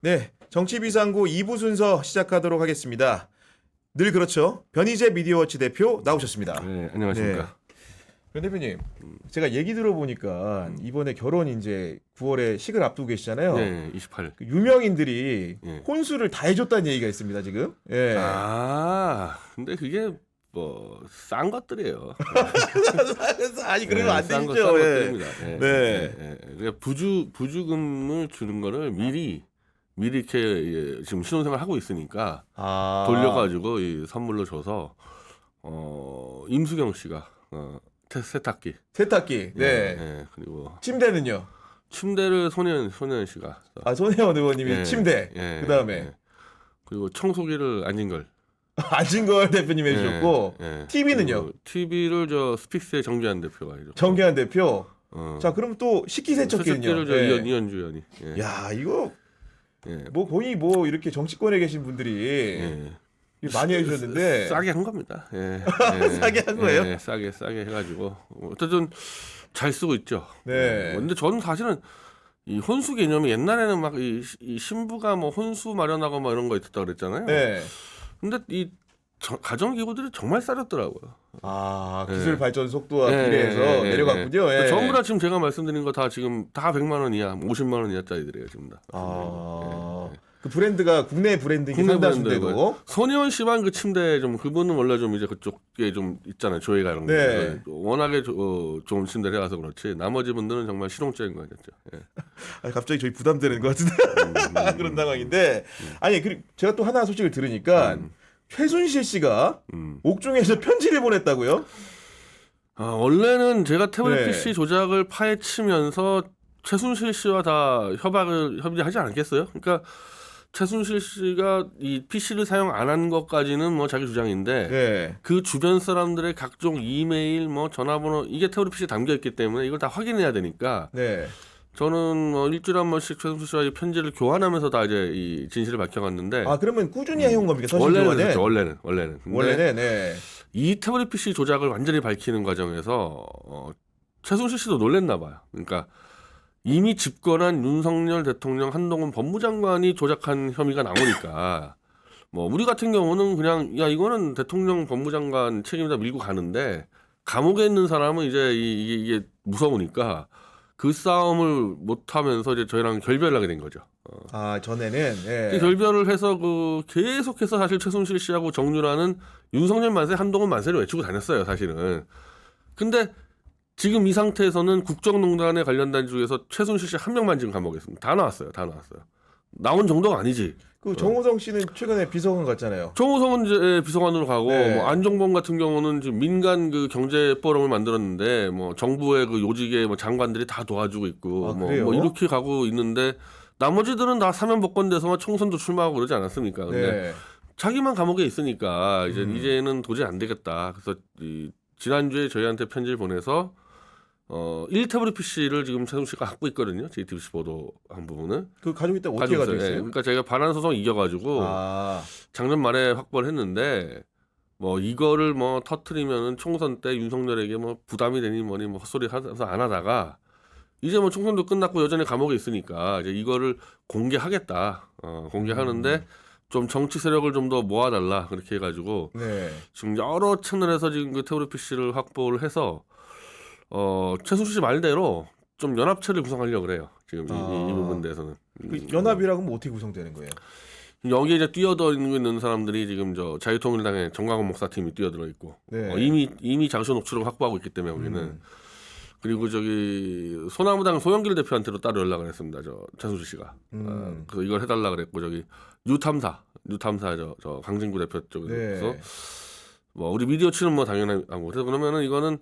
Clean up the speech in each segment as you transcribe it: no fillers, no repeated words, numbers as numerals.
네, 정치비상구 2부 순서 시작하도록 하겠습니다. 늘 그렇죠. 변희재 미디어워치 대표 나오셨습니다. 네, 안녕하십니까. 변 대표님, 제가 얘기 들어보니까 이번에 결혼 이제 9월에 식을 앞두고 계시잖아요. 네, 28일. 그 유명인들이 예. 혼수를 다 해줬다는 얘기가 있습니다, 지금. 예. 근데 그게 뭐 싼 것들이에요. 아니, 그러면 안 싼 되죠. 예. 것들입니다. 예, 네. 예. 그러니까 부주금을 주는 거를 미리 이렇게 지금 신혼생활 하고 있으니까 돌려가지고 이 선물로 줘서 임수경 씨가 세탁기. 세탁기. 네. 예, 그리고 침대는요? 침대를 손혜연 씨가. 손혜원 의원님이 예, 침대. 예, 그다음에 예. 그리고 청소기를 안진걸. 안진걸 대표님 해주셨고 예. TV는요? TV를 저 스픽스의 정기환 대표가 해줬고. 정기환 대표. 어. 자, 그럼 또 식기세척기는요? 세척기를 저 예. 이현주 의원이. 예. 야, 이거 예. 뭐 거의 뭐 이렇게 정치권에 계신 분들이 예. 많이 해주셨는데 싸게 한 겁니다. 예. 싸게 한 거예요? 예. 싸게 해가지고 어쨌든 잘 쓰고 있죠. 네. 근데 저는 사실은 이 혼수 개념이 옛날에는 막 이 신부가 뭐 혼수 마련하고 뭐 이런 거 있었다 그랬잖아요. 네. 근데 이 가정기구들이 정말 싸졌더라고요. 기술 발전 속도와 예, 비례해서 예, 예, 내려갔군요. 예. 예. 전부 다 지금 제가 말씀드린 거 다 지금 다 100만 원 이하, 50만 원 이하짜리들이에요 지금 다. 그 브랜드가 국내 브랜드인 게 국내 상당수되고. 브랜드고. 손혜원 씨만 그 침대 좀 그분은 원래 좀 이제 그쪽에 좀 있잖아요 조회가 이런 거. 네. 워낙에 좋은 침대를 해와서 그렇지 나머지 분들은 정말 실용적인 거였죠. 예. 갑자기 저희 부담되는 것 같은데 그런 상황인데 아니 그리고 제가 또 하나 소식을 들으니까 최순실 씨가 옥중에서 편지를 보냈다고요? 원래는 제가 태블릿 네. PC 조작을 파헤치면서 최순실 씨와 다 협의하지 않았겠어요? 그러니까 최순실 씨가 이 PC를 사용 안 한 것까지는 뭐 자기 주장인데 네. 그 주변 사람들의 각종 이메일, 뭐 전화번호 이게 태블릿 PC에 담겨 있기 때문에 이걸 다 확인해야 되니까 네. 저는 뭐 일주일에 한 번씩 최순실 씨와 이 편지를 교환하면서 다 이제 이 진실을 밝혀갔는데 그러면 꾸준히 해온 겁니까? 서신 원래는 교환은? 그렇죠. 원래는. 근데 원래는 네. 이 태블릿 PC 조작을 완전히 밝히는 과정에서 최순실 씨도 놀랬나 봐요. 그러니까 이미 집권한 윤석열 대통령, 한동훈 법무장관이 조작한 혐의가 나오니까 뭐 우리 같은 경우는 그냥 야 이거는 대통령 법무장관 책임이다 밀고 가는데 감옥에 있는 사람은 이제 이게 무서우니까 그 싸움을 못 하면서 이제 저희랑 결별을 하게 된 거죠. 전에는 예. 그 결별을 해서 계속해서 사실 최순실 씨하고 정유라는 윤석열 만세, 한동훈 만세를 외치고 다녔어요, 사실은. 근데 지금 이 상태에서는 국정농단에 관련된 중에서 최순실 씨 한 명만 지금 감옥에 있습니다. 다 나왔어요. 나온 정도가 아니지. 그 정호성 씨는 최근에 비서관 갔잖아요. 정호성은 이제 비서관으로 가고 네. 뭐 안종범 같은 경우는 지금 민간 그 경제 포럼을 만들었는데 뭐 정부의 그 요직의 뭐 장관들이 다 도와주고 있고 그래요? 뭐 이렇게 가고 있는데 나머지들은 다 사면 복권돼서 총선도 출마하고 그러지 않았습니까? 근데 네. 자기만 감옥에 있으니까 이제는 도저히 안 되겠다. 그래서 지난주에 저희한테 편지를 보내서 1태블릿 PC를 지금 최순실 씨가 갖고 있거든요. JTBC 보도한 부분은. 그 가지고 있다 어떻게 가지고 있어요? 그러니까 저희가 반환 소송 이겨가지고 작년 말에 확보를 했는데 뭐 이거를 뭐 터트리면은 총선 때 윤석열에게 뭐 부담이 되니 뭐니 뭐 헛소리 하면서 안 하다가 이제 뭐 총선도 끝났고 여전히 감옥에 있으니까 이제 이거를 공개하겠다. 공개하는데 좀 정치 세력을 좀 더 모아달라 그렇게 해가지고 네. 지금 여러 채널에서 지금 그 태블릿 PC를 확보를 해서 최순실 씨 말대로 좀 연합체를 구성하려고 그래요. 지금 이 부분 대해서는. 그 연합이라고 하면 어떻게 구성되는 거예요? 여기에 이제 뛰어들고 있는 사람들이 지금 저 자유통일당의 정광훈 목사팀이 뛰어들어 있고 네. 이미 장소 녹취록 확보하고 있기 때문에 우리는 그리고 저기 소나무당 소영길 대표한테도 따로 연락을 했습니다. 저 최순실 씨가 그래서 이걸 해달라 그랬고 저기 뉴탐사 저 강진구 대표 쪽에서 네. 뭐 우리 미디어 치는 뭐 당연하고 그래서 그러면은 이거는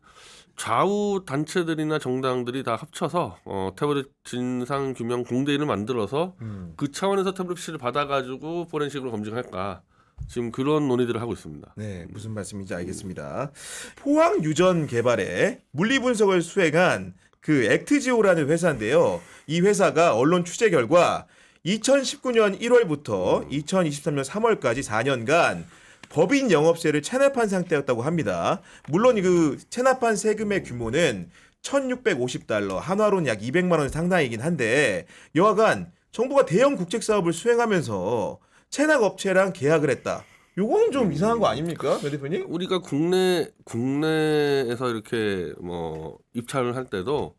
좌우 단체들이나 정당들이 다 합쳐서 태블릿 진상 규명 공대인을 만들어서 그 차원에서 태블릿 PC를 받아가지고 포렌식으로 검증할까 지금 그런 논의들을 하고 있습니다. 네, 무슨 말씀인지 알겠습니다. 포항 유전 개발에 물리 분석을 수행한 그 액트지오라는 회사인데요. 이 회사가 언론 취재 결과 2019년 1월부터 2023년 3월까지 4년간 법인 영업세를 체납한 상태였다고 합니다. 물론 그 체납한 세금의 규모는 $1,650, 한화로는 약 200만 원 상당이긴 한데 여하간 정부가 대형 국책 사업을 수행하면서 체납 업체랑 계약을 했다. 요거는 좀 이상한 거 아닙니까, 배 대표님? 우리가 국내에서 이렇게 뭐 입찰을 할 때도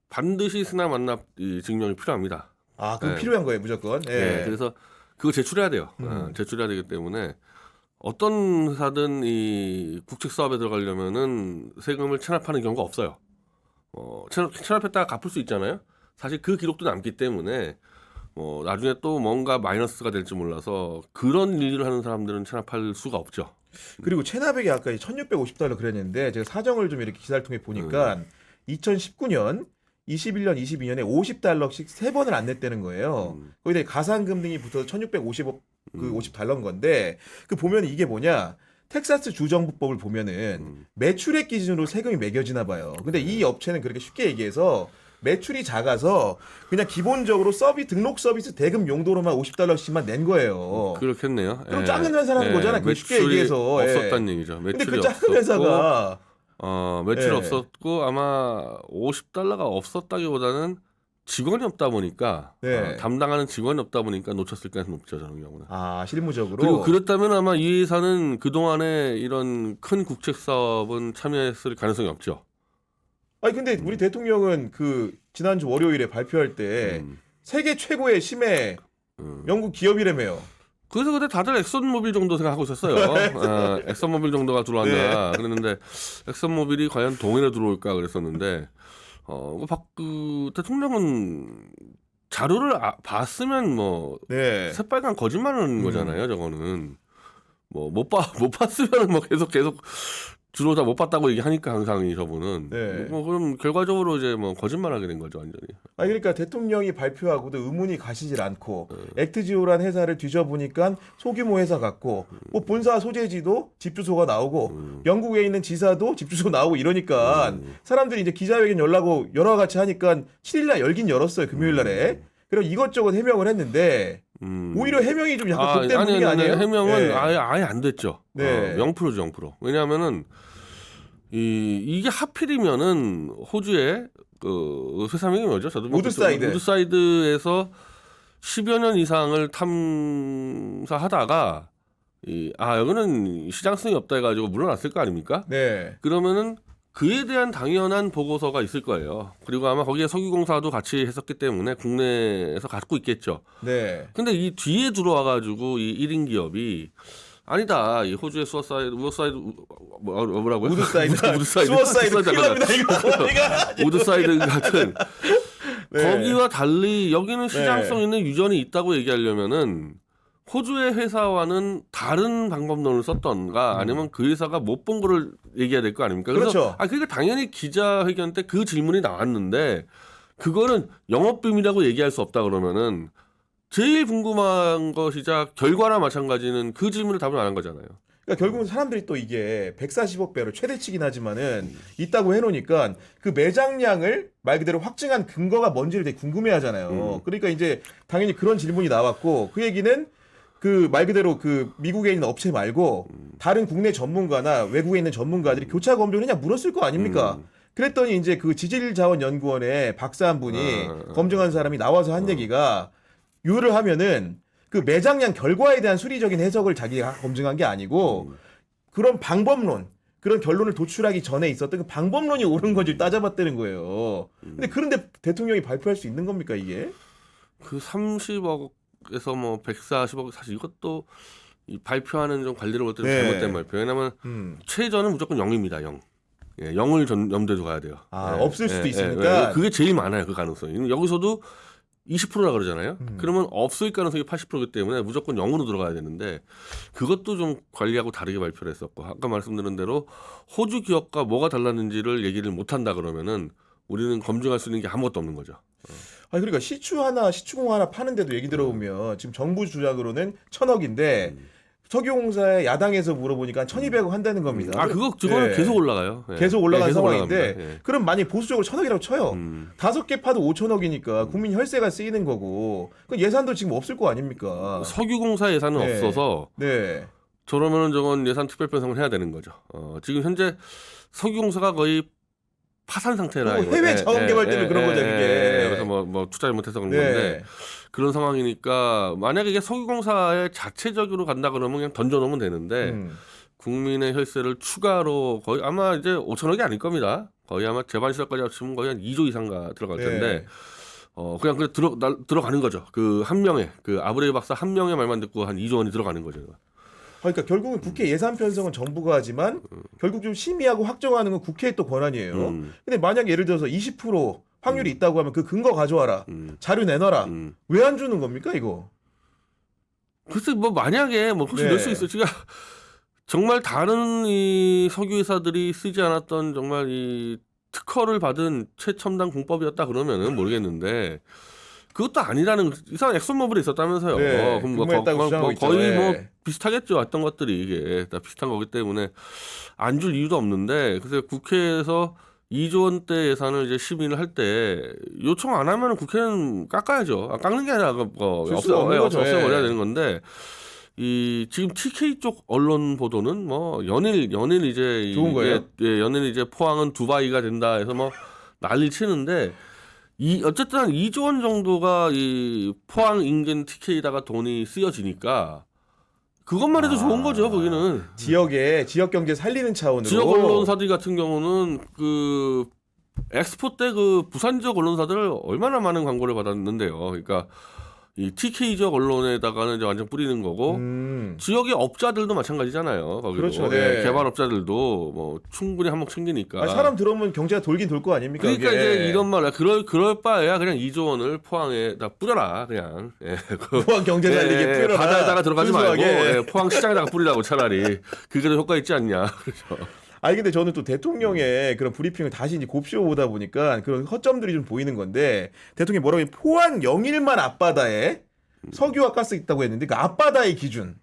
반드시 수납 완납 이 증명이 필요합니다. 아, 그거 네. 필요한 거예요, 무조건. 예. 네, 그래서 그거 제출해야 돼요. 제출해야 되기 때문에 어떤 회사든 이 국책 사업에 들어가려면은 세금을 체납하는 경우가 없어요. 체납했다가 갚을 수 있잖아요. 사실 그 기록도 남기 때문에 나중에 또 뭔가 마이너스가 될지 몰라서 그런 일을 하는 사람들은 체납할 수가 없죠. 그리고 체납액이 아까 $1,650 그랬는데 제가 사정을 좀 이렇게 기사를 통해 보니까 2019년, 21년, 22년에 $50씩 세 번을 안 냈다는 거예요. 거기다 가산금 등이 붙어서 $1,650인 건데 그 보면 이게 뭐냐? 텍사스 주정부법을 보면은 매출액 기준으로 세금이 매겨지나 봐요. 근데 이 업체는 그렇게 쉽게 얘기해서 매출이 작아서 그냥 기본적으로 등록 서비스 대금 용도로만 $50씩만 낸 거예요. 그렇겠네요. 그럼 작은 회사라는 거잖아요. 그 쉽게 얘기해서. 없었다는 얘기죠. 근데 매출이 그 작은 회사가 매출이 예. 없었고 아마 $50가 없었다기보다는 직원이 없다 보니까 네. 담당하는 직원이 없다 보니까 놓쳤을 가능성이 높죠. 저런 경우는. 실무적으로. 그리고 그렇다면 아마 이 회사는 그동안에 이런 큰 국책 사업은 참여했을 가능성이 없죠. 아니 근데 우리 대통령은 그 지난주 월요일에 발표할 때 세계 최고의 심해 영국 기업이라며요. 그래서 그때 다들 엑선모빌 정도 생각하고 있었어요. 엑선모빌 정도가 들어왔나 그랬는데 엑선모빌이 과연 동일에 들어올까 그랬었는데 그 대통령은 자료를 봤으면 네. 새빨간 거짓말하는 거잖아요. 저거는 못 봤으면 계속 주로 다 못 봤다고 얘기하니까 항상 저분은 네. 그럼 결과적으로 이제 거짓말하게 된 거죠 완전히. 그러니까 대통령이 발표하고도 의문이 가시질 않고 액트지오란 회사를 뒤져보니까 소규모 회사 같고 본사 소재지도 집 주소가 나오고 영국에 있는 지사도 집 주소 나오고 이러니까 사람들이 이제 기자회견 열라고 여러 가지 하니까 7일날 열긴 열었어요. 금요일날에. 그리고 이것저것 해명을 했는데 오히려 해명이 좀 약간 곱된 분위기 아니에요? 해명은 네. 아예 안 됐죠. 네. 0%죠, 0%. 왜냐하면은 이게 하필이면은 호주의 그 회사 명이 뭐죠? 저도 우드사이드에서 10여 년 이상을 탐사하다가 여기는 시장성이 없다 해가지고 물러났을 거 아닙니까? 네. 그러면은 그에 대한 당연한 보고서가 있을 거예요. 그리고 아마 거기에 석유공사도 같이 했었기 때문에 국내에서 갖고 있겠죠. 네. 근데 이 뒤에 들어와가지고 이 1인 기업이 아니다. 이 호주의 뭐라고요? 우드사이드. 우드사이드. 큰일 납니다, 이거. 우드사이드 같은 네. 거기와 달리 여기는 시장성 있는 유전이 있다고 얘기하려면은 호주의 회사와는 다른 방법론을 썼던가 아니면 그 회사가 못 본 거를 얘기해야 될 거 아닙니까? 그래서 그렇죠. 그러니까 당연히 기자회견 때 그 질문이 나왔는데 그거는 영업비밀이라고 얘기할 수 없다 그러면은 제일 궁금한 것이자 결과나 마찬가지는 그 질문을 답을 안 한 거잖아요. 그러니까 결국은 사람들이 또 이게 140억 배로 최대치긴 하지만은 있다고 해놓으니까 그 매장량을 말 그대로 확증한 근거가 뭔지를 되게 궁금해하잖아요. 그러니까 이제 당연히 그런 질문이 나왔고 그 얘기는 그 말 그대로 그 미국에 있는 업체 말고 다른 국내 전문가나 외국에 있는 전문가들이 교차 검증을 그냥 물었을 거 아닙니까? 그랬더니 이제 그 지질자원연구원의 박사 한 분이 검증한 사람이 나와서 한 얘기가 요를 하면은 그 매장량 결과에 대한 수리적인 해석을 자기가 검증한 게 아니고 그런 방법론, 그런 결론을 도출하기 전에 있었던 그 방법론이 옳은 건지 따져봤다는 거예요. 근데 그런데 대통령이 발표할 수 있는 겁니까 이게? 그 30억에서 140억 사실 이것도 이 발표하는 좀 관리를 볼 때는 네. 잘못된 발표. 왜냐하면 최저는 무조건 0입니다. 0. 0을 염두에 두고 가야 돼요. 없을 수도 있으니까. 그게 제일 많아요. 그 가능성이. 여기서도 20%라 그러잖아요. 그러면 없을 가능성이 80%이기 때문에 무조건 0으로 들어가야 되는데 그것도 좀 관리하고 다르게 발표를 했었고 아까 말씀드린 대로 호주 기업과 뭐가 달랐는지를 얘기를 못한다 그러면은 우리는 검증할 수 있는 게 아무것도 없는 거죠. 그러니까 시추공 하나 파는데도 얘기 들어보면 지금 정부 주장으로는 1,000억인데 석유공사에 야당에서 물어보니까 1,200억 한다는 겁니다. 그거는 예. 계속 올라가요. 예. 계속 올라간 계속 상황인데 올라갑니다. 예. 그럼 만약 보수적으로 1,000억이라고 쳐요. 5개 파도 5,000억이니까 국민 혈세가 쓰이는 거고 그 예산도 지금 없을 거 아닙니까? 석유공사 예산은 네. 없어서 네. 저러면은 저건 예산 특별 편성을 해야 되는 거죠. 지금 현재 석유공사가 거의 파산 상태라 해외 자원 개발 때문에 그런 거죠, 그게. 그래서 뭐 투자 잘못해서 그런 네. 건데 그런 상황이니까 만약에 이게 석유공사에 자체적으로 간다 그러면 그냥 던져놓으면 되는데 국민의 혈세를 추가로 거의 아마 이제 5천억이 아닐 겁니다. 거의 아마 재반 시설까지 합치면 거의 한 2조 이상가 들어갈 텐데 그냥 들어가는 거죠. 그 한 명의 그 아브레이 박사 한 명의 말만 듣고 한 2조 원이 들어가는 거죠. 그러니까 결국은 국회 예산 편성은 정부가 하지만 결국 좀 심의하고 확정하는 건 국회의 또 권한이에요. 근데 만약 예를 들어서 20% 확률이 있다고 하면 그 근거 가져와라. 자료 내놔라. 왜 안 주는 겁니까 이거? 글쎄 뭐 만약에 뭐 혹시 낼 수 있어요. 제가 정말 다른 이 석유 회사들이 쓰지 않았던 정말 이 특허를 받은 최첨단 공법이었다 그러면은 모르겠는데 그것도 아니라는 이상 엑슨모빌에 있었다면서요. 네, 그럼 뭐, 근무했다고 주장하고 있죠. 거의 뭐 네. 비슷하겠죠. 어떤 것들이 이게 다 비슷한 거기 때문에 안 줄 이유도 없는데 그래서 국회에서 2조 원대 예산을 이제 심의를 할 때 요청 안 하면 국회는 깎아야죠. 깎는 게 아니라 줄 수가 없는 거죠. 없애버려야 되는 건데 이 지금 TK 쪽 언론 보도는 뭐 연일 이제 좋은 거예요? 연일 이제 포항은 두바이가 된다 해서 뭐 난리 치는데 어쨌든 한 2조 원 정도가 이 포항 인근 TK에다가 돈이 쓰여지니까 그것만 해도 좋은 거죠. 거기는 지역 경제 살리는 차원으로 지역 언론사들 같은 경우는 그 엑스포 때 그 부산 지역 언론사들 얼마나 많은 광고를 받았는데요. 그러니까 이 TK 지역 언론에다가는 이제 완전 뿌리는 거고 지역의 업자들도 마찬가지잖아요. 거기도. 그렇죠. 네. 개발업자들도 뭐 충분히 한몫 챙기니까. 사람 들어오면 경제가 돌긴 돌 거 아닙니까? 그러니까 그게. 이제 이런 말 그럴 바에야 그냥 2조 원을 포항에다 뿌려라 그냥. 포항 경제 살리기 뿌려라. 바다에다가 들어가지 순수하게. 말고 포항 시장에다가 뿌리라고 차라리 그게 더 효과 있지 않냐. 그렇죠. 아니 근데 저는 또 대통령의 그런 브리핑을 다시 이제 곱씹어 보다 보니까 그런 허점들이 좀 보이는 건데 대통령이 뭐라고 했냐면 포항 영일만 앞바다에 석유와 가스 있다고 했는데 그 앞바다의 기준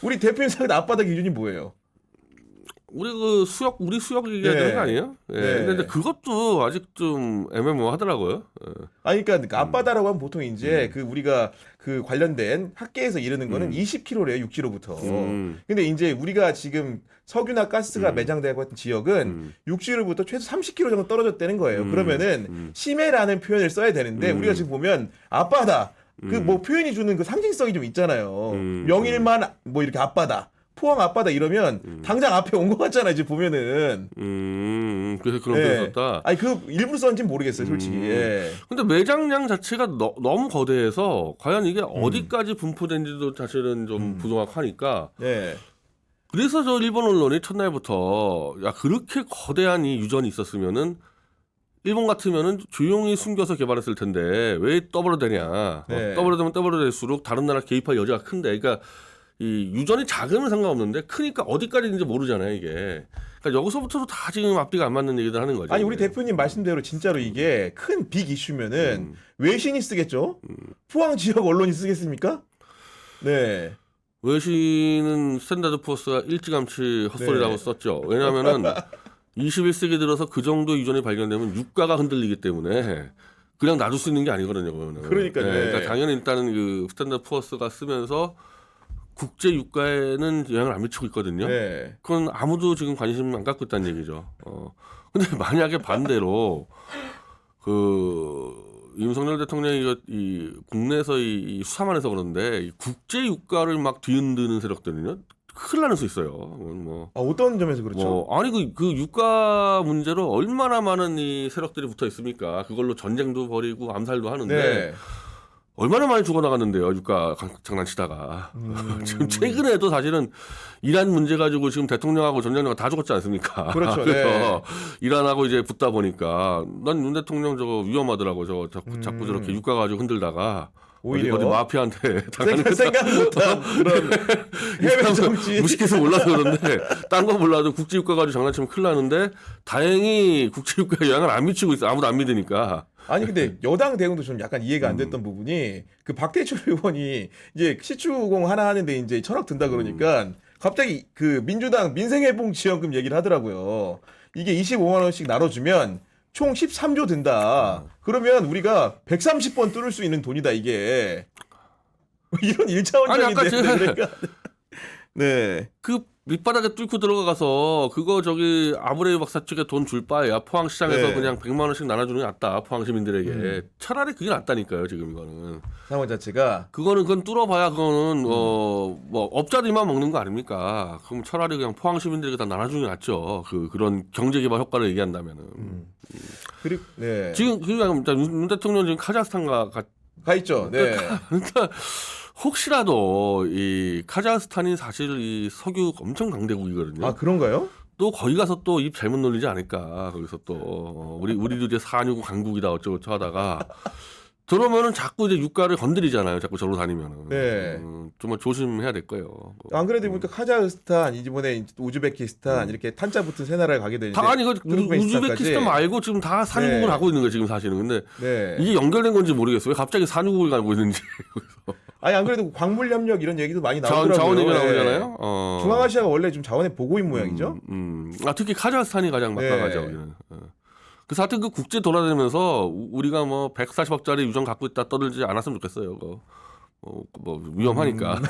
우리 대표님 생각에 앞바다 기준이 뭐예요? 우리 수역 얘기해야 되는 거 아니에요? 예. 네. 근데 그것도 아직 좀 애매모호하더라고요. 예. 아니 그러니까 그 앞바다라고 하면 보통 이제 그 우리가 그 관련된 학계에서 이르는 거는 20km래요, 육지로부터. 근데 이제 우리가 지금 석유나 가스가 매장되고 있는 지역은 육지로부터 최소 30km 정도 떨어졌다는 거예요. 그러면은 심해라는 표현을 써야 되는데 우리가 지금 보면 앞바다 그 뭐 표현이 주는 그 상징성이 좀 있잖아요. 명일만 뭐 이렇게 앞바다. 포항 앞바다 이러면 당장 앞에 온 것 같잖아요. 지금 보면은. 그래서 그런 표현 썼다. 아니 그 일부러 썼는지 모르겠어요, 솔직히. 예. 근데 매장량 자체가 너무 거대해서 과연 이게 어디까지 분포된지도 사실은 좀 부정확하니까. 네. 그래서 저 일본 언론이 첫날부터 야 그렇게 거대한 이 유전이 있었으면은 일본 같으면은 조용히 숨겨서 개발했을 텐데 왜 떠벌어대냐. 네. 떠벌어대면 떠벌어댈수록 다른 나라 개입할 여지가 큰데. 그러니까 이 유전이 작으면 상관없는데 크니까 어디까지인지 모르잖아요 이게. 그러니까 여기서부터도 다 지금 앞뒤가 안 맞는 얘기들 하는 거죠. 아니 우리 대표님 말씀대로 진짜로 이게 큰 빅 이슈면은 외신이 쓰겠죠? 포항 지역 언론이 쓰겠습니까? 네. 외신은 스탠다드 포스가 일찌감치 헛소리라고 네. 썼죠. 왜냐하면은 21세기 들어서 그 정도 유전이 발견되면 유가가 흔들리기 때문에 그냥 놔둘 수 있는 게 아니거든요. 그거는. 그러니까요. 네, 그러니까 당연히 일단은 그 스탠다드 포스가 쓰면서 국제 유가에는 영향을 안 미치고 있거든요. 네. 그건 아무도 지금 관심 안 갖고 있다는 얘기죠. 근데 만약에 반대로 그 윤석열 대통령이 이 국내에서 이 수사만 해서 그런데 이 국제 유가를 막 뒤흔드는 세력들은요 큰일 나는 수 있어요. 뭐 어떤 점에서 그렇죠? 아니 그 유가 문제로 얼마나 많은 이 세력들이 붙어 있습니까? 그걸로 전쟁도 벌이고 암살도 하는데. 네. 얼마나 많이 죽어나갔는데요, 유가 장난치다가. 지금 최근에도 사실은 이란 문제 가지고 지금 대통령하고 전 장관이 다 죽었지 않습니까? 그렇죠. 그래서 네. 이란하고 이제 붙다 보니까 난 윤 대통령 저거 위험하더라고. 자꾸 저렇게 유가 가지고 흔들다가 오히려 어디 마피아한테 당하는 생각 못한 그런 해외 정치. 무식해서 몰라서 그런데 딴 거 몰라도 국제 유가 가지고 장난치면 큰일 나는데 다행히 국제 유가에 영향을 안 미치고 있어. 아무도 안 믿으니까. 아니 근데 여당 대응도 좀 약간 이해가 안 됐던 부분이 그 박대출 의원이 이제 시추공 하나 하는데 이제 1,000억 든다 그러니까 갑자기 그 민주당 민생회복 지원금 얘기를 하더라고요. 이게 25만 원씩 나눠주면 총 13조 든다. 그러면 우리가 130번 뚫을 수 있는 돈이다 이게. 이런 아니, 1차원적인 아까 대응인데 그러니까. 네. 그 밑바닥에 뚫고 들어가서 그거 저기 아브레이 박사 측에 돈 줄 바에야 포항시장에서 네. 그냥 100만 원씩 나눠주는 게 낫다. 포항 시민들에게. 차라리 그게 낫다니까요. 지금 이거는. 상황 자체가 그건 뚫어봐야 그거는 뭐 업자들만 먹는 거 아닙니까? 그럼 차라리 그냥 포항 시민들에게 다 나눠주는 게 낫죠. 그런 경제 개발 효과를 얘기한다면은. 그리고 네. 지금 윤 대통령 지금 카자흐스탄 가 있죠. 네. 그러니까 혹시라도 이 카자흐스탄이 사실 이 석유 엄청 강대국이거든요. 아 그런가요? 또 거기 가서 또 입 잘못 놀리지 않을까. 거기서 또 우리도 이제 산유국 강국이다 어쩌고저쩌고 하다가 그러면은 자꾸 이제 유가를 건드리잖아요. 자꾸 저로 다니면은. 네. 정말 조심해야 될 거예요. 안 그래도 보니까 카자흐스탄, 이번에 우즈베키스탄 이렇게 탄자 붙은 세 나라를 가게 되는데 다 아니 그 투르크메니스탄까지. 우즈베키스탄 말고 지금 다 산유국을 네. 하고 있는 거예요. 지금 사실은. 근데 네. 이게 연결된 건지 모르겠어요. 왜 갑자기 산유국을 가고 있는지. 아니 안 그래도 광물 협력 이런 얘기도 많이 나오더라고요. 자원 얘기 네. 나오잖아요. 중앙아시아가 원래 좀 자원에 보고인 모양이죠. 특히 카자흐스탄이 가장 막강하죠. 네. 여기는. 그래서 하여튼 그 국제 돌아다니면서 우리가 뭐 140억짜리 유전 갖고 있다 떠들지 않았으면 좋겠어요. 그거. 뭐 위험하니까.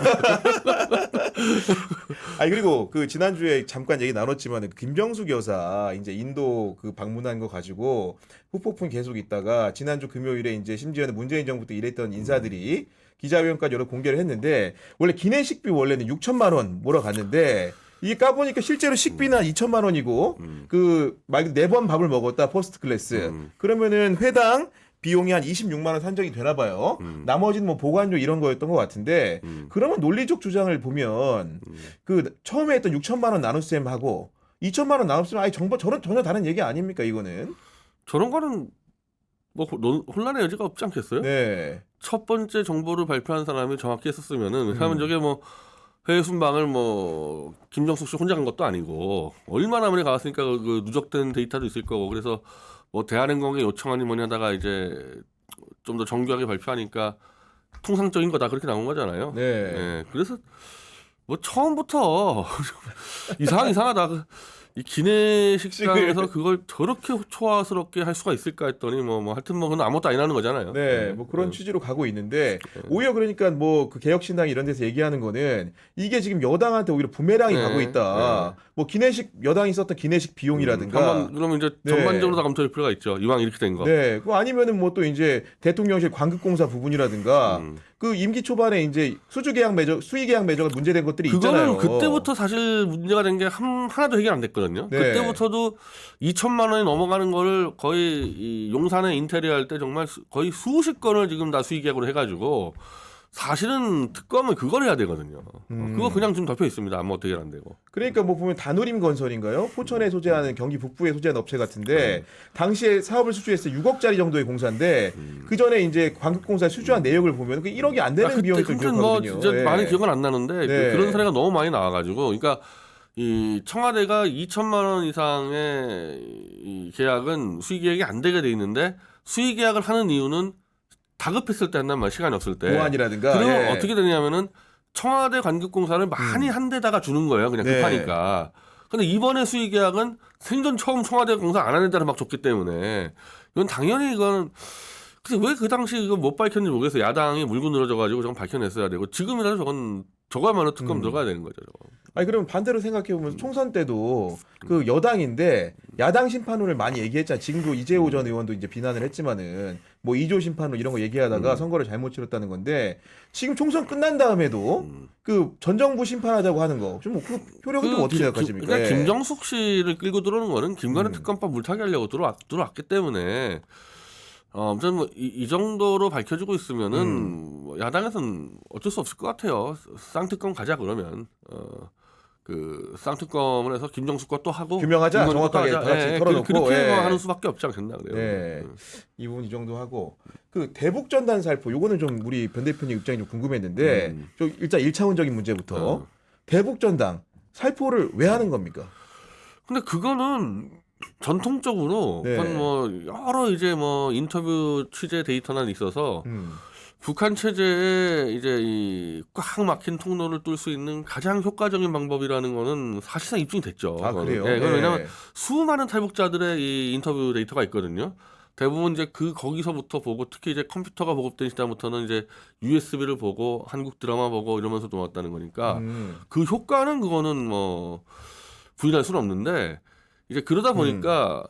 아니 그리고 그 지난주에 잠깐 얘기 나눴지만 김정숙 여사 이제 인도 그 방문한 거 가지고 후폭풍 계속 있다가 지난주 금요일에 이제 심지어는 문재인 정부 때 일했던 인사들이 기자회견까지 여러 공개를 했는데 원래 기내식비 원래는 6천만 원 몰아갔는데 이게 까보니까 실제로 식비는 한 2천만 원이고 그 말 그대로 4번 밥을 먹었다 퍼스트 클래스 그러면은 회당 비용이 한 26만 원 산정이 되나 봐요. 나머지는 뭐 보관료 이런 거였던 것 같은데 그러면 논리적 주장을 보면 그 처음에 했던 6천만 원 나눗셈하고 2천만 원 나눗셈 아예 전혀 다른 얘기 아닙니까 이거는? 저런 거는 뭐 혼란의 여지가 없지 않겠어요? 네. 첫 번째 정보를 발표한 사람이 정확히 했었으면은 그러면 저게 뭐 해외 순방을 뭐 김정숙 씨 혼자 간 것도 아니고 얼마나 많이 가봤으니까 그 누적된 데이터도 있을 거고 그래서 뭐 대한항공에 요청하니 뭐니 하다가 이제 좀 더 정교하게 발표하니까 통상적인 거다 그렇게 나온 거잖아요. 네. 그래서 뭐 처음부터 이상하다. 이 기내식당에서 그걸 저렇게 초화스럽게 할 수가 있을까 했더니 뭐 하여튼 뭐 그건 아무것도 아니라는 거잖아요. 네, 뭐 그런 취지로 가고 있는데 오히려 그러니까 뭐 그 개혁신당 이런 데서 얘기하는 거는 이게 지금 여당한테 오히려 부메랑이 네, 가고 있다. 뭐 기내식 여당이 썼던 기내식 비용이라든가. 한번 그러면 이제 네. 전반적으로 다 검토할 필요가 있죠. 이왕 이렇게 된 거. 네, 그 아니면은 뭐 또 이제 대통령실 관급공사 부분이라든가 그 임기 초반에 이제 수주계약 매적, 수의계약 매적을 문제된 것들이 있잖아요. 그거는 그때부터 사실 문제가 된 게 하나도 해결 안 됐거든요. 네. 그때부터도 2천만 원이 넘어가는 거를 거의 이 용산에 인테리어 할 때 정말 거의 수십 건을 지금 다 수의계약으로 해가지고 사실은 특검은 그걸 해야 되거든요. 그거 그냥 지금 덮여 있습니다. 아무것도 해결 안 되고. 그러니까 뭐 보면 다누림 건설인가요? 포천에 소재하는 경기 북부에 소재하는 업체 같은데 당시에 사업을 수주했을 때 6억짜리 정도의 공사인데 그 전에 이제 관급공사 수주한 내역을 보면 그 1억이 안 되는 비용이 좀 뭐 기억하거든요. 진짜 예. 많이 기억은 안 나는데 네. 그런 사례가 너무 많이 나와가지고, 그러니까 이 청와대가 2천만 원 이상의 이 계약은 수의 계약이 안 되게 돼 있는데 수의 계약을 하는 이유는 다급했을 때 한단 말 시간이 없을 때. 보안이라든가. 그러면 예. 어떻게 되냐면은 청와대 관급공사를 많이 한 데다가 주는 거예요. 그냥 네. 급하니까. 근데 이번에 수의 계약은 생전 처음 청와대 공사 안 하는 데를 막 줬기 때문에 이건 당연히 이건 근데 왜 그 당시 이거 못 밝혔는지 모르겠어요. 야당이 물고 늘어져가지고 저건 밝혀냈어야 되고 지금이라도 저거야말로 특검 들어가야 되는 거죠. 저거. 아니 그러면 반대로 생각해 보면 총선 때도 그 여당인데 야당 심판론을 많이 얘기했잖아요. 지금도 이재호 전 의원도 이제 비난을 했지만은 뭐 2조 심판론 이런 거 얘기하다가 선거를 잘못 치렀다는 건데 지금 총선 끝난 다음에도 그 전 정부 심판하자고 하는 거 좀 그 효력은 좀 어떻게 생각하십니까? 그러니까 예. 김정숙 씨를 끌고 들어오는 거는 김관의 특검법 물타기 하려고 들어왔기 때문에 아무튼 뭐 이 정도로 밝혀지고 있으면은 뭐 야당에서는 어쩔 수 없을 것 같아요. 쌍특검 가자 그러면 그 쌍특검을 해서 김정숙과 또 하고 규명하자, 김건희 정확하게 또 다 같이 털어놓고, 그렇게 예. 하는 수밖에 없지 않겠나 그래요. 네. 이 부분 이 정도 하고 그 대북 전단 살포 요거는 좀 우리 변 대표님 입장이 좀 궁금했는데 좀 일단 1차원적인 문제부터 대북 전단 살포를 왜 하는 겁니까? 근데 그거는 전통적으로 네. 그건 뭐 여러 이제 뭐 인터뷰 취재 데이터나 있어서 북한 체제에 이제 이 꽉 막힌 통로를 뚫을 수 있는 가장 효과적인 방법이라는 거는 사실상 입증이 됐죠. 아 그래요? 예, 그건 네. 왜냐하면 수많은 탈북자들의 이 인터뷰 데이터가 있거든요. 대부분 이제 그 거기서부터 보고 특히 이제 컴퓨터가 보급된 시대부터는 이제 USB를 보고 한국 드라마 보고 이러면서 놓았다는 거니까 그 효과는 그거는 뭐 부인할 수는 없는데 이제 그러다 보니까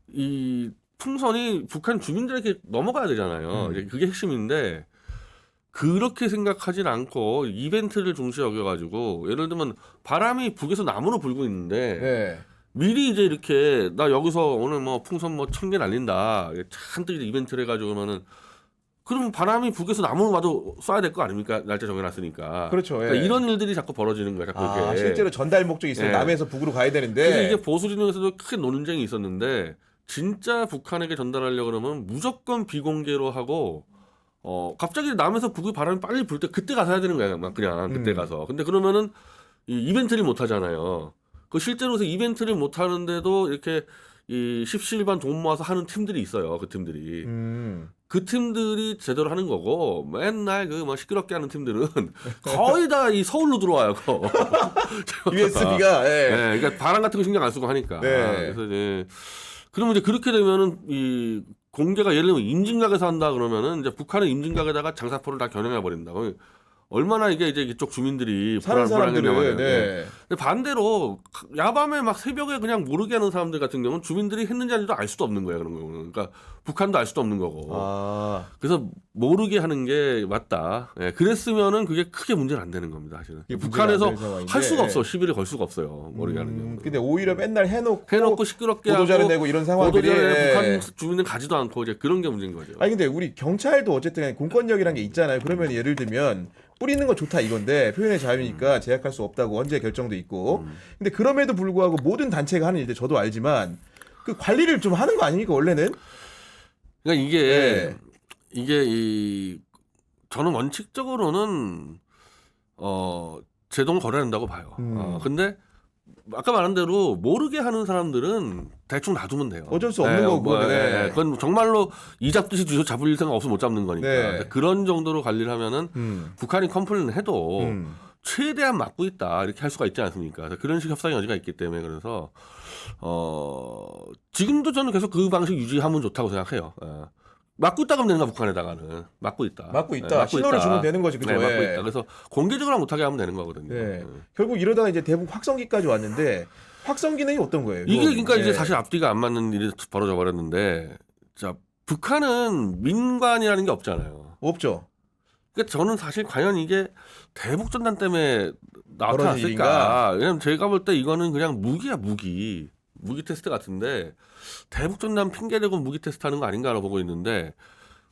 이 풍선이 북한 주민들에게 넘어가야 되잖아요. 이제 그게 핵심인데 그렇게 생각하진 않고 이벤트를 중시 여겨가지고 예를 들면 바람이 북에서 남으로 불고 있는데 네. 미리 이제 이렇게 나 여기서 오늘 뭐 풍선 뭐 1000개 날린다 잔뜩 이제 이벤트를 해가지고 그러면은 그럼 바람이 북에서 남으로 와도 쏴야 될 거 아닙니까? 날짜 정해놨으니까. 그렇죠. 예. 그러니까 이런 일들이 자꾸 벌어지는 거야. 자꾸 이렇게. 실제로 전달 목적이 있으면 예. 남에서 북으로 가야 되는데. 그래서 이게 보수 진영에서도 크게 논쟁이 있었는데 진짜 북한에게 전달하려고 그러면 무조건 비공개로 하고 갑자기 남에서 북의 바람이 빨리 불 때 그때 가서 해야 되는 거야. 막 그냥 그때 가서. 근데 그러면은 이 이벤트를 못 하잖아요. 그 실제로서 이벤트를 못 하는데도 이렇게 이 십시일반 돈 모아서 하는 팀들이 있어요. 그 팀들이. 그 팀들이 제대로 하는 거고 맨날 그 뭐 시끄럽게 하는 팀들은 거의 다 이 서울로 들어와요. USB가 예. 네, 그러니까 바람 같은 거 신경 안 쓰고 하니까. 네. 그래서 이제 그러면 이제 그렇게 되면은 이 공개가 예를 들면 임진각에서 한다 그러면은 이제 북한은 임진각에다가 장사포를 다 겨냥해 버린다. 얼마나 이게 이제 이쪽 주민들이 사는 사람들은 불안하겠냐면. 네. 근데 반대로 야밤에 막 새벽에 그냥 모르게 하는 사람들 같은 경우는 주민들이 했는지 아닌지도 알 수도 없는 거야 그런 경우는. 그러니까 북한도 알 수도 없는 거고. 아. 그래서 모르게 하는 게 맞다. 예, 그랬으면은 그게 크게 문제는 안 되는 겁니다. 사실은. 이게 문제가 안 북한에서 되는 상황인데. 할 수가 없어. 시비를 걸 수가 없어요. 모르게 하는 경우. 근데 오히려 맨날 해놓고 시끄럽게 보도자료 하고 내고 이런 상황들이 보도자료에 예. 북한 주민은 가지도 않고 이제 그런 게 문제인 거죠. 아니 근데 우리 경찰도 어쨌든 공권력이라는 게 있잖아요. 그러면 예를 들면 뿌리는 건 좋다 이건데 표현의 자유니까 제약할 수 없다고 헌재 결정도 있고. 근데 그럼에도 불구하고 모든 단체가 하는 일들 저도 알지만 그 관리를 좀 하는 거 아닙니까 원래는? 그러니까 네. 이게 이 저는 원칙적으로는 제동 걸어야 된다고 봐요. 근데 아까 말한 대로 모르게 하는 사람들은 대충 놔두면 돼요. 어쩔 수 없는 거고. 네. 그건 정말로 이 잡듯이 뒤에서 잡을 생각 없으면 못 잡는 거니까. 네. 근데 그런 정도로 관리를 하면은 북한이 컴플레인을 해도 최대한 막고 있다 이렇게 할 수가 있지 않습니까? 그런 식 협상의 여지가 있기 때문에 그래서 지금도 저는 계속 그 방식 유지하면 좋다고 생각해요. 막고 있다 그러면 되는 거야 북한에다가는 막고 있다. 막고 있다. 신호를 주면 되는 거지, 그죠? 네, 막고 예. 있다. 그래서 공개적으로 못하게 하면 되는 거거든요. 네. 결국 이러다가 이제 대북 확성기까지 왔는데 확성기는 어떤 거예요? 이게 이건? 그러니까 예. 이제 사실 앞뒤가 안 맞는 일이 벌어져 버렸는데, 자 북한은 민관이라는 게 없잖아요. 없죠. 그러니까 저는 사실 과연 이게 대북 전단 때문에 벌어진 나타났을까? 일인가? 왜냐면 제가 볼 때 이거는 그냥 무기야 무기 테스트 같은데 대북 전단 핑계대고 무기 테스트하는 거 아닌가라고 보고 있는데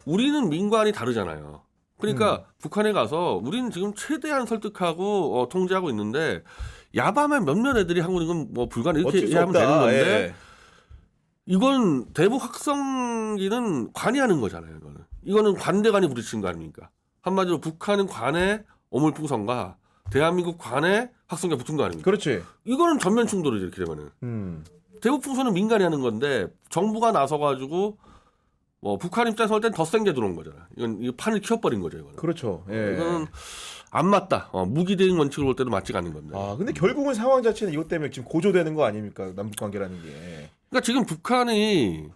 우리는 민관이 다르잖아요. 그러니까 북한에 가서 우리는 지금 최대한 설득하고 통제하고 있는데 야밤에 몇몇 애들이 하고 있는 건 뭐 불가능 이렇게 어쩔 수 이해하면 없다. 되는 건데 예. 이건 대북 확성기는 관이 하는 거잖아요. 이거는 관대관이 부딪힌 거 아닙니까? 한마디로 북한은 관에 오물풍선과 대한민국 관에 확성기가 붙은 거 아닙니까? 그렇지. 이거는 전면 충돌이죠 이렇게 되면은. 대북 풍선은 민간이 하는 건데 정부가 나서가지고 북한 입장에서 볼 땐 더 센 게 들어온 거잖아. 이거 판을 키워버린 거죠 이거는. 그렇죠. 예. 이거는 안 맞다. 무기 대응 원칙을 볼 때도 맞지가 않는 겁니다. 아, 근데 결국은 상황 자체는 이것 때문에 지금 고조되는 거 아닙니까? 남북 관계라는 게. 그러니까 지금 북한이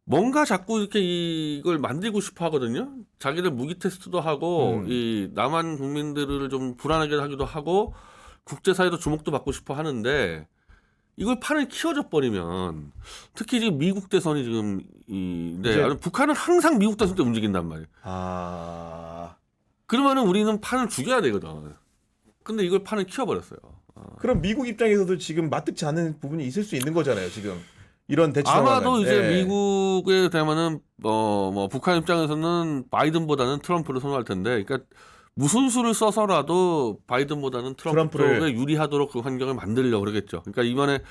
뭔가 자꾸 이렇게 이걸 만들고 싶어 하거든요. 자기들 무기 테스트도 하고 이 남한 국민들을 좀 불안하게 하기도 하고 국제사회도 주목도 받고 싶어 하는데 이걸 판을 키워져 버리면 특히 지금 미국 대선이 지금 북한은 항상 미국 대선 때 움직인단 말이에요. 아. 그러면은 우리는 판을 죽여야 되거든. 근데 이걸 판을 키워버렸어요. 그럼 미국 입장에서도 지금 마뜩지 않은 부분이 있을 수 있는 거잖아요. 지금 이런 대치 상황은. 아마도 이제 예. 미국에 되면은 북한 입장에서는 바이든보다는 트럼프를 선호할 텐데, 그러니까 무슨 수를 써서라도 바이든보다는 트럼프 쪽에 유리하도록 그 환경을 만들려고 그러겠죠. 그러니까 이번에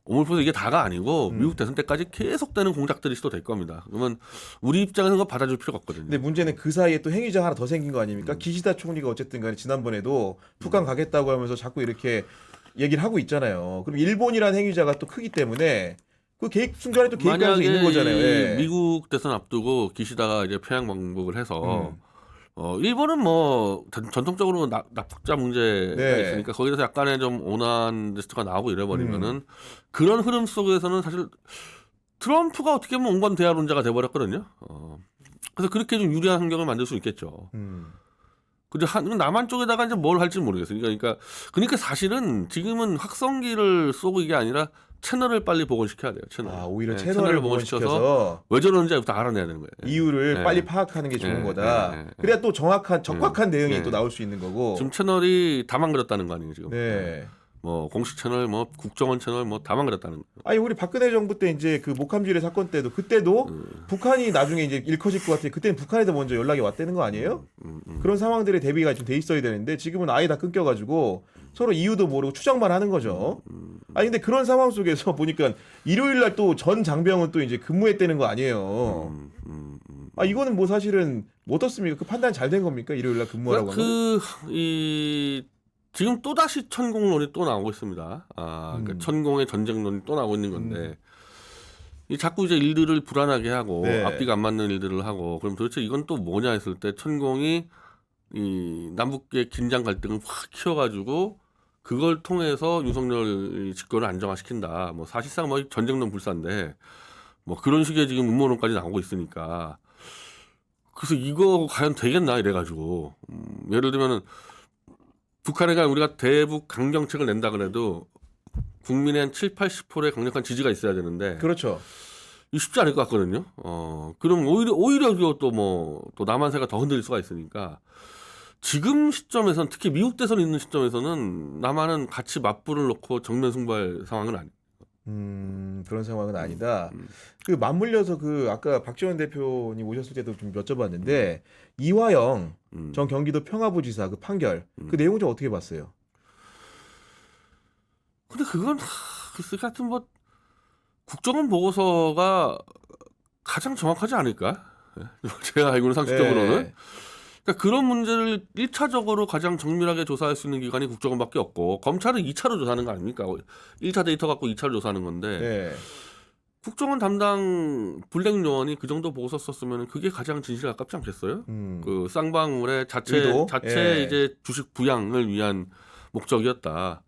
오물포에서 이게 다가 아니고 미국 대선 때까지 계속되는 공작들이 시도될 겁니다. 그러면 우리 입장에서는 그거 받아줄 필요가 없거든요. 근데 문제는 그 사이에 또 행위자 하나 더 생긴 거 아닙니까? 기시다 총리가 어쨌든 간에 지난번에도 북한 가겠다고 하면서 자꾸 이렇게 얘기를 하고 있잖아요. 그럼 일본이라는 행위자가 또 크기 때문에 그 계획 순간에 또 계획 가능성이 있는 거잖아요. 예. 미국 대선 앞두고 기시다가 이제 평양 방북을 해서 일본은 뭐 전통적으로 납북자 문제가 네. 있으니까 거기서 약간의 좀 온화한 리스트가 나오고 이래버리면은 그런 흐름 속에서는 사실 트럼프가 어떻게 보면 온건 대화론자가 돼버렸거든요. 그래서 그렇게 좀 유리한 환경을 만들 수 있겠죠. 근데 남한 쪽에다가 이제 뭘 할지 모르겠어요. 그러니까 사실은 지금은 확성기를 쏘고 이게 아니라 채널을 빨리 복원시켜야 돼요. 채널. 아, 오히려 네, 채널을 복원시켜서 왜 저러는지부터 알아내야 되는 거예요. 이유를 네. 빨리 파악하는 게 좋은 네, 거다. 네, 네, 그래야 또 정확한 적확한 내용이 네. 또 나올 수 있는 거고. 지금 채널이 다 망가졌다는 거 아니에요 지금. 네. 뭐 공식 채널, 뭐 국정원 채널, 뭐 다 망가졌다는 거. 아니 우리 박근혜 정부 때 이제 그 목함지뢰 사건 때도 그때도 북한이 나중에 이제 일커질 것 같아요. 그때는 북한에서 먼저 연락이 왔다는 거 아니에요? 그런 상황들에 대비가 좀 돼 있어야 되는데 지금은 아예 다 끊겨가지고 서로 이유도 모르고 추정만 하는 거죠. 아니 근데 그런 상황 속에서 보니까 일요일 날 또 전 장병은 또 이제 근무했다는 거 아니에요. 아 이거는 뭐 사실은 뭐 어떻습니까? 그 판단 잘 된 겁니까? 일요일 날 근무하라고 하면? 지금 또 다시 천공론이 또 나오고 있습니다. 그러니까 천공의 전쟁론이 또 나오고 있는 건데 이 자꾸 이제 일들을 불안하게 하고 네. 앞뒤가 안 맞는 일들을 하고 그럼 도대체 이건 또 뭐냐 했을 때 천공이 이 남북의 긴장 갈등을 확 키워가지고 그걸 통해서 윤석열 집권을 안정화시킨다. 뭐 사실상 뭐 전쟁론 불사인데 뭐 그런 식의 지금 음모론까지 나오고 있으니까 그래서 이거 과연 되겠나 이래가지고 예를 들면은 북한에가 우리가 대북 강경책을 낸다 그래도 국민의 한 7, 80%의 강력한 지지가 있어야 되는데 그렇죠. 이 쉽지 않을 것 같거든요. 그럼 오히려 또 남한세가 더 흔들릴 수가 있으니까 지금 시점에서는 특히 미국 대선 있는 시점에서는 남한은 같이 맞불을 놓고 정면 승부할 상황은 아니에요. 그런 상황은 아니다. 그 맞물려서 그 아까 박지원 대표님 오셨을 때도 좀 여쭤봤는데 이화영 전 경기도 평화부지사 그 판결 그 내용 좀 어떻게 봤어요? 근데 그건 글쎄 하여튼 뭐 국정원 보고서가 가장 정확하지 않을까? 제가 알고는 상식적으로는. 네. 그러니까 그런 문제를 1차적으로 가장 정밀하게 조사할 수 있는 기관이 국정원밖에 없고 검찰은 2차로 조사하는 거 아닙니까? 1차 데이터 갖고 2차로 조사하는 건데 네. 국정원 담당 불량 요원이 그 정도 보고서 썼으면 그게 가장 진실에 가깝지 않겠어요? 그 쌍방울의 의도? 예. 이제 주식 부양을 위한 목적이었다.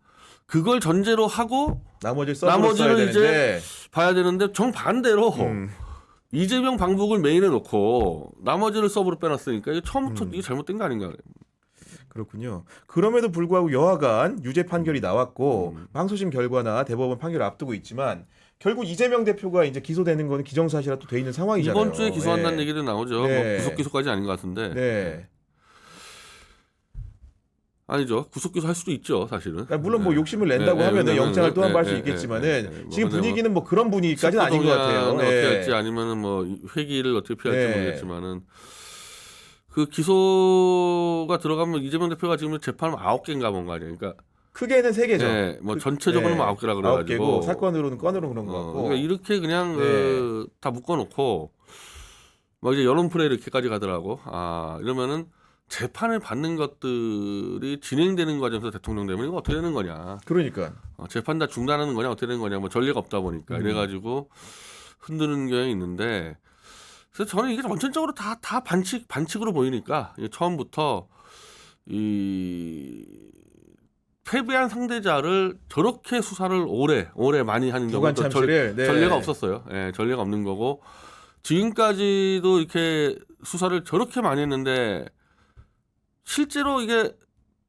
그걸 전제로 하고 나머지를 써야 나머지를 이제 되는데 봐야 되는데 정반대로 이재명 방북을 메인에 놓고 나머지를 서브로 빼놨으니까 이게 처음부터 이게 잘못된 거 아닌가. 그렇군요. 그럼에도 불구하고 여하간 유죄 판결이 나왔고 항소심 결과나 대법원 판결을 앞두고 있지만 결국 이재명 대표가 이제 기소되는 거는 기정사실화 또 돼 있는 상황이잖아요. 이번 주에 기소한다는 네. 얘기도 나오죠. 네. 뭐 구속 기소까지 아닌 것 같은데. 네. 아니죠. 구속 기소 할 수도 있죠, 사실은. 그러니까 물론 뭐 욕심을 낸다고 하면은 영장을 또 한 번 할 수 있겠지만은 지금 분위기는 뭐 그런 분위기까지는 아닌 것 같아요. 어떻게 할지 아니면은 뭐 회기를 어떻게 피할지 네. 모르겠지만은 그 기소가 들어가면 이재명 대표가 지금 재판을 9개인가 뭔가 아니에요. 그러니까 크게는 3개죠. 네, 뭐 전체적으로는 뭐 9개라 그래가지고 9개고 사건으로는 건으로 그런 것 같고. 그러니까 이렇게 그냥 네. 다 묶어놓고 막 이제 여론 플레이 이렇게까지 가더라고. 이러면은 재판을 받는 것들이 진행되는 과정에서 대통령 되면 이거 어떻게 되는 거냐. 그러니까. 재판 다 중단하는 거냐 어떻게 되는 거냐. 뭐 전례가 없다 보니까 이래가지고 흔드는 경향이 있는데 그래서 저는 이게 원천적으로 다 반칙으로 보이니까 처음부터 이 패배한 상대자를 저렇게 수사를 오래 많이 하는 경우는 또 전례가 없었어요. 예, 전례가 없는 거고 지금까지도 이렇게 수사를 저렇게 많이 했는데 실제로 이게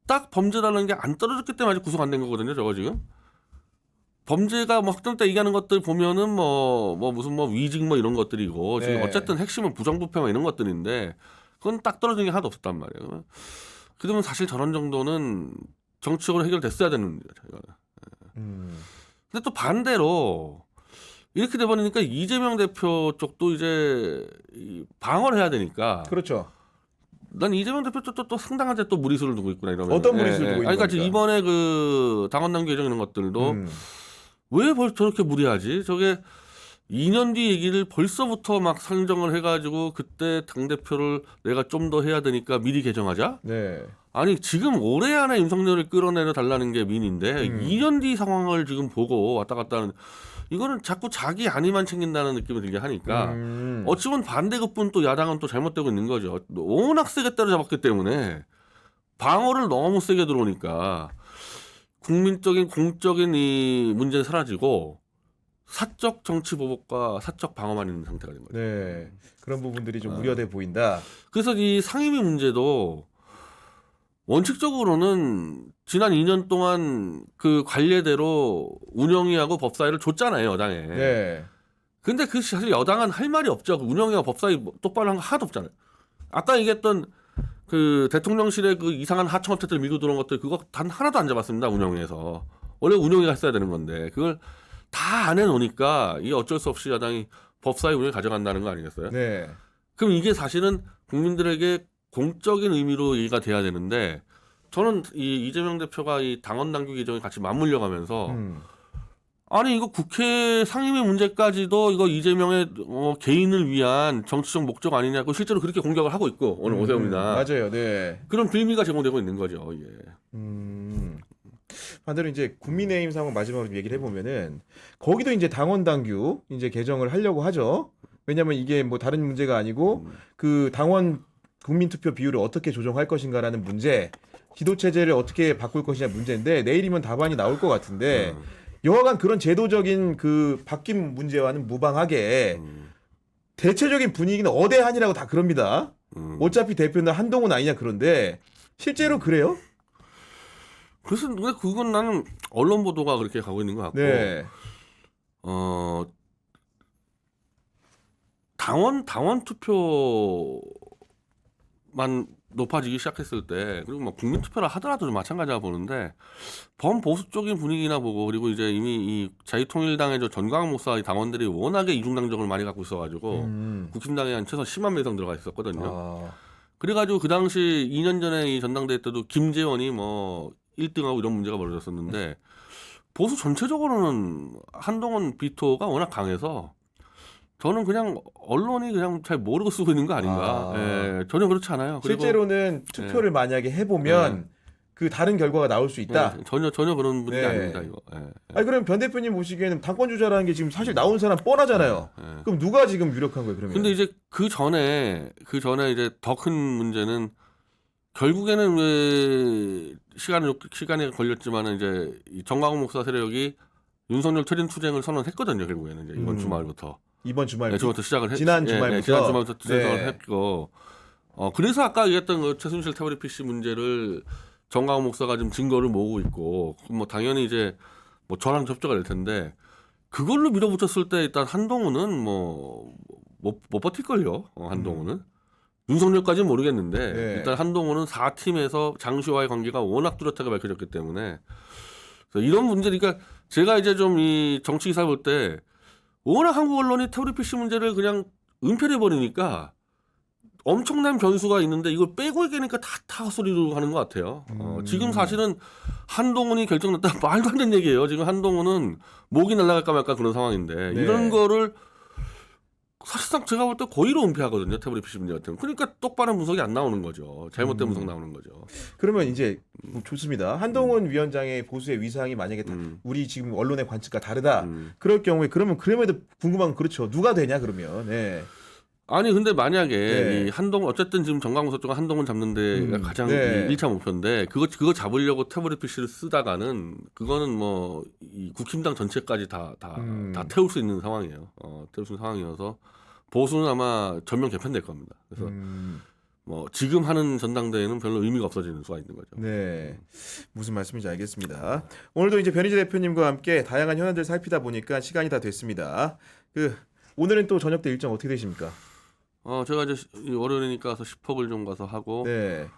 딱 범죄라는 게 안 떨어졌기 때문에 아직 구속 안 된 거거든요. 저거 지금 범죄가 뭐 확정됐다 얘기하는 것들 보면은 뭐 무슨 뭐 위증 뭐 이런 것들이고 지금 어쨌든 핵심은 부정부패만 이런 것들인데 그건 딱 떨어진 게 하나도 없었단 말이에요. 그러면 사실 저런 정도는 정치적으로 해결됐어야 되는 문제죠. 근데 또 반대로 이렇게 돼버리니까 이재명 대표 쪽도 이제 방어를 해야 되니까. 그렇죠. 난 이재명 대표 쪽도 또 상당한 또 무리수를 두고 있구나 이러면. 어떤 무리수를 두고 있는 그러니까 겁니까? 이번에 그 당원당 개정 이런 것들도 왜 저렇게 무리하지? 저게 2년 뒤 얘기를 벌써부터 막 상정을 해가지고 그때 당 대표를 내가 좀 더 해야 되니까 미리 개정하자. 네. 아니 지금 올해 안에 윤석열을 끌어내려 달라는 게 민인데 2년 뒤 상황을 지금 보고 왔다 갔다 하는 이거는 자꾸 자기 안위만 챙긴다는 느낌이 들게 하니까 어찌 보면 반대급분 또 야당은 또 잘못되고 있는 거죠. 워낙 세게 때려잡았기 때문에 방어를 너무 세게 들어오니까 국민적인 공적인 이 문제는 사라지고 사적 정치 보복과 사적 방어만 있는 상태가 된 거죠. 네. 그런 부분들이 좀 우려돼 보인다. 그래서 이 상임위 문제도 원칙적으로는 지난 2년 동안 그 관례대로 운영위하고 법사위를 줬잖아요, 여당에. 네. 근데 그 사실 여당은 할 말이 없죠. 그 운영위와 법사위 똑바로 한 거 하나도 없잖아요. 아까 얘기했던 그 대통령실의 그 이상한 하청업체들 밀고 들어온 것들 그거 단 하나도 안 잡았습니다, 운영위에서. 원래 운영위가 했어야 되는 건데 그걸 다 안 해놓으니까 이게 어쩔 수 없이 여당이 법사위 운영을 가져간다는 거 아니겠어요? 네. 그럼 이게 사실은 국민들에게 공적인 의미로 얘기가 돼야 되는데 저는 이 이재명 대표가 이 당원 당규 개정에 같이 맞물려 가면서 아니 이거 국회 상임위 문제까지도 이거 이재명의 개인을 위한 정치적 목적 아니냐고 실제로 그렇게 공격을 하고 있고 오늘 오세훈이나 맞아요. 네. 그런 빌미가 제공되고 있는 거죠. 예. 반대로 이제 국민의힘 상황 마지막으로 좀 얘기를 해보면은 거기도 이제 당원 당규 이제 개정을 하려고 하죠. 왜냐하면 이게 뭐 다른 문제가 아니고 그 당원 국민투표 비율을 어떻게 조정할 것인가라는 문제, 지도 체제를 어떻게 바꿀 것이냐 문제인데 내일이면 답안이 나올 것 같은데 여하간 그런 제도적인 그 바뀐 문제와는 무방하게 대체적인 분위기는 어대한이라고 다 그럽니다. 어차피 대표는 한동훈 아니냐 그런데 실제로 그래요? 그래서 근데 그건 나는 언론 보도가 그렇게 가고 있는 것 같고 네. 당원 투표만 높아지기 시작했을 때 그리고 뭐 국민 투표를 하더라도 좀 마찬가지라 보는데 범보수 쪽인 분위기나 보고 그리고 이제 이미 이 자유통일당의 저 전광훈 목사 당원들이 워낙에 이중당적을 많이 갖고 있어가지고 국힘당에 한 최소 10만 명 이상 들어가 있었거든요. 그래가지고 그 당시 2년 전에 이 전당대회 때도 김재원이 뭐 1등하고 이런 문제가 벌어졌었는데 보수 전체적으로는 한동훈 비토가 워낙 강해서 저는 그냥 언론이 그냥 잘 모르고 쓰고 있는 거 아닌가. 예, 전혀 그렇지 않아요. 그리고 실제로는 투표를 만약에 해보면 그 다른 결과가 나올 수 있다. 전혀 그런 분위기 네. 아닙니다 이거. 아니 그럼 변 대표님 보시기에는 당권 주자라는 게 지금 사실 나온 사람 뻔하잖아요. 그럼 누가 지금 유력한 거예요? 그러면? 근데 이제 그 전에 이제 더 큰 문제는 결국에는 왜 시간이 걸렸지만은 이제 이 정광훈 목사 세력이 윤석열 트림 투쟁을 선언했거든요. 결국에는 이제 이번 주말부터. 이번 주말 주말부터 시작을 했. 지난 주말부터 지난 주말부터 투쟁을 했고. 그래서 아까 얘기했던 그 최순실 태블릿 PC 문제를 정광훈 목사가 지금 증거를 모으고 있고, 뭐 당연히 이제 뭐 저랑 접촉이 될 텐데 그걸로 밀어붙였을 때 일단 한동훈은 못 버틸걸요. 한동훈은. 윤석열까지는 모르겠는데 네. 일단 한동훈은 4팀에서 장시와의 관계가 워낙 뚜렷하게 밝혀졌기 때문에 그래서 이런 문제를 그러니까 제가 이제 좀 이 정치 기사 볼 때 워낙 한국 언론이 태블릿 PC 문제를 그냥 은폐해 버리니까 엄청난 변수가 있는데 이걸 빼고 얘기하니까 다 헛소리로 하는 것 같아요. 지금 사실은 한동훈이 결정났다 말도 안 되는 얘기예요. 지금 한동훈은 목이 날아갈까 말까 그런 상황인데 네. 이런 거를 사실상 제가 볼 때 고의로 은폐하거든요. 태블릿 PC 문제 같은. 그러니까 똑바른 분석이 안 나오는 거죠. 잘못된 분석 나오는 거죠. 그러면 이제 뭐 좋습니다. 한동훈 위원장의 보수의 위상이 만약에 우리 지금 언론의 관측과 다르다. 그럴 경우에 그러면 그럼에도 궁금한 건 그렇죠. 누가 되냐 그러면. 네. 아니 근데 만약에 네. 이 한동훈 어쨌든 지금 정광훈 서쪽은 한동훈 잡는 데가 가장 네. 1차 목표인데 그거 잡으려고 태블릿 PC를 쓰다가는 그거는 뭐 이 국힘당 전체까지 다 태울 수 있는 상황이에요. 태울 수 있는 상황이어서 보수는 아마 전면 개편될 겁니다. 그래서 뭐 지금 하는 전당대회는 별로 의미가 없어지는 수가 있는 거죠. 네. 무슨 말씀인지 알겠습니다. 오늘도 이제 변희재 대표님과 함께 다양한 현안들 살피다 보니까 시간이 다 됐습니다. 오늘은 또 저녁 때 일정 어떻게 되십니까? 제가 이제 월요일이니까 가서 10퍽을 좀 가서 하고 네.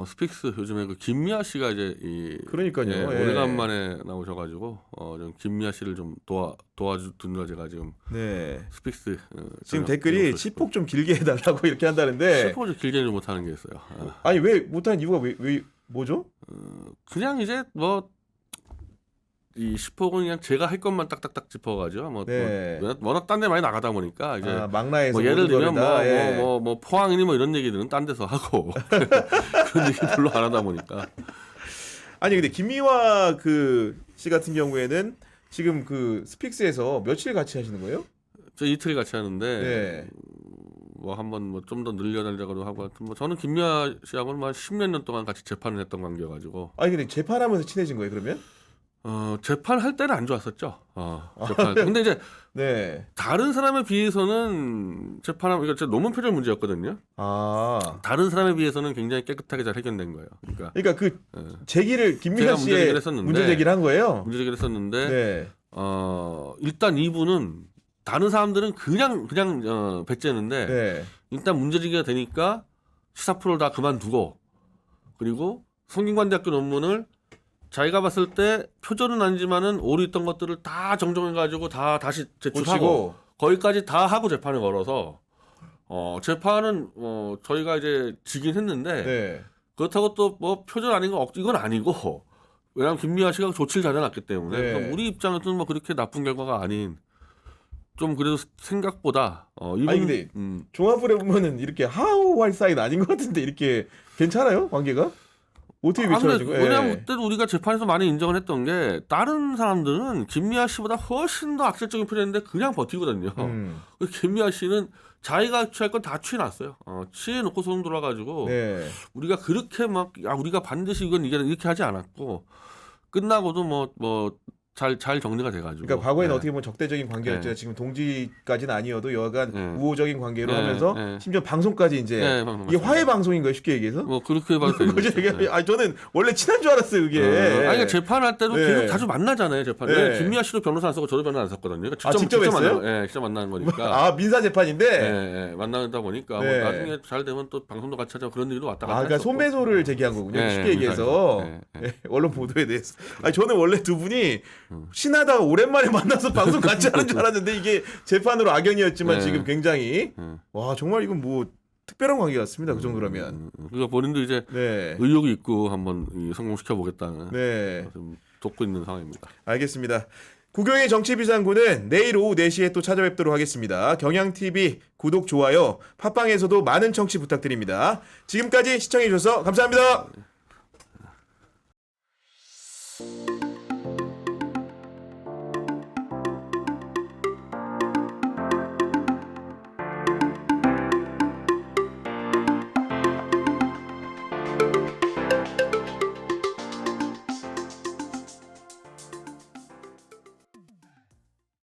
스픽스 요즘에 그 김미아 씨가 이제 그러니까요. 예. 오래간만에 나오셔가지고 좀 김미아 씨를 좀 도와주느라 제가 지금 네. 스픽스 지금 댓글이 치폭 좀 길게 해달라고 이렇게 한다는데. 치폭을 좀 길게는 못하는 게 있어요. 아니 왜 못하는 이유가 왜 뭐죠? 그냥 이제 뭐 이 10폭은 그냥 제가 할 것만 딱딱딱 짚어가지고 네. 워낙 딴 데 많이 나가다 보니까 이제 망라에서 뭐 예를 들면 예. 뭐 포항이니 뭐 이런 얘기들은 딴 데서 하고 그런 얘기 별로 안 하다 보니까 아니 근데 김미화 씨 같은 경우에는 지금 스픽스에서 며칠 같이 하시는 거예요? 저 이틀 같이 하는데 네. 뭐 한번 뭐 좀 더 늘려달라고 하고 하여튼 뭐 저는 김미아 씨하고는 한 10몇 년 동안 같이 재판을 했던 관계여가지고 아니 근데 재판하면서 친해진 거예요 그러면? 재판할 때는 안 좋았었죠. 재판. 근데 이제 네. 다른 사람에 비해서는 재판하면 이거 노문 표절 문제였거든요. 아. 다른 사람에 비해서는 굉장히 깨끗하게 잘 해결된 거예요. 그러니까 그 제기를 제가 김미아 문제 씨의 제기를 했었는데, 문제 제기를 한 거예요. 문제 제기를 했었는데 네. 일단 이분은 다른 사람들은 그냥 배째는데 네. 일단 문제 제기가 되니까 시사 프로를 다 그만두고 그리고 성균관대학교 논문을 자기가 봤을 때 표절은 아니지만은 오류 있던 것들을 다 정정해가지고 다 다시 제출하고 고치고. 거기까지 다 하고 재판을 걸어서 재판은 저희가 이제 지긴 했는데 네. 그렇다고 또 뭐 표절 아닌 거 이건 아니고 왜냐하면 김미아 씨가 조치를 잘해놨기 때문에 네. 그러니까 우리 입장에서는 뭐 그렇게 나쁜 결과가 아닌 좀 그래도 생각보다 이분 아니 근데 종합을 해보면은 이렇게 하우할 사이는 아닌 것 같은데 이렇게 괜찮아요 관계가? 어떻게 비춰가지고? 왜냐하면 그때도 우리가 재판에서 많이 인정을 했던 게 다른 사람들은 김미아 씨보다 훨씬 더 악질적인 표현인데 그냥 버티거든요. 김미아 씨는 자기가 취할 건 다 취해놨어요. 취해놓고 소송 돌아가지고 네. 우리가 그렇게 막 우리가 반드시 이건 이렇게 하지 않았고 끝나고도 잘 정리가 돼가지고. 그러니까 과거에는 네. 어떻게 보면 적대적인 관계였죠. 네. 지금 동지까지는 아니어도 여하간 네. 우호적인 관계로 네. 하면서 네. 심지어 방송까지 이제 네, 방송 이게 맞습니다. 화해 방송인 거예요 쉽게 얘기해서. 뭐 그렇게 봐도 되는 그죠? 거죠. 이게 저는 원래 친한 줄 알았어요 그게. 아니, 그러니까 재판할 때도 네. 계속 자주 만나잖아요. 재판에. 네. 김미아 씨도 변호사 안 쓰고 저도 변호사 안 썼거든요. 그러니까 직접 했어요? 직접 만나는 거니까. 민사 재판인데. 네, 만나다 보니까 네. 뭐 나중에 잘 되면 또 방송도 같이 하자 그런 일도 왔다 갔다. 그러니까 했었고. 손배소를 제기한 거군요. 네, 쉽게 얘기해서 네, 네. 네, 언론 보도에 대해서. 저는 원래 두 분이 친하다가 오랜만에 만나서 방송 같이 하는 줄 알았는데 이게 재판으로 악연이었지만 네. 지금 굉장히 와 정말 이건 뭐 특별한 관계 같습니다. 그 정도라면. 그러니까 본인도 이제 네. 의욕이 있고 한번 성공시켜 보겠다는 네. 좀 돕고 있는 상황입니다. 알겠습니다. 구경의 정치비상구는 내일 오후 4시에 또 찾아뵙도록 하겠습니다. 경향TV 구독, 좋아요, 팟빵에서도 많은 청취 부탁드립니다. 지금까지 시청해주셔서 감사합니다.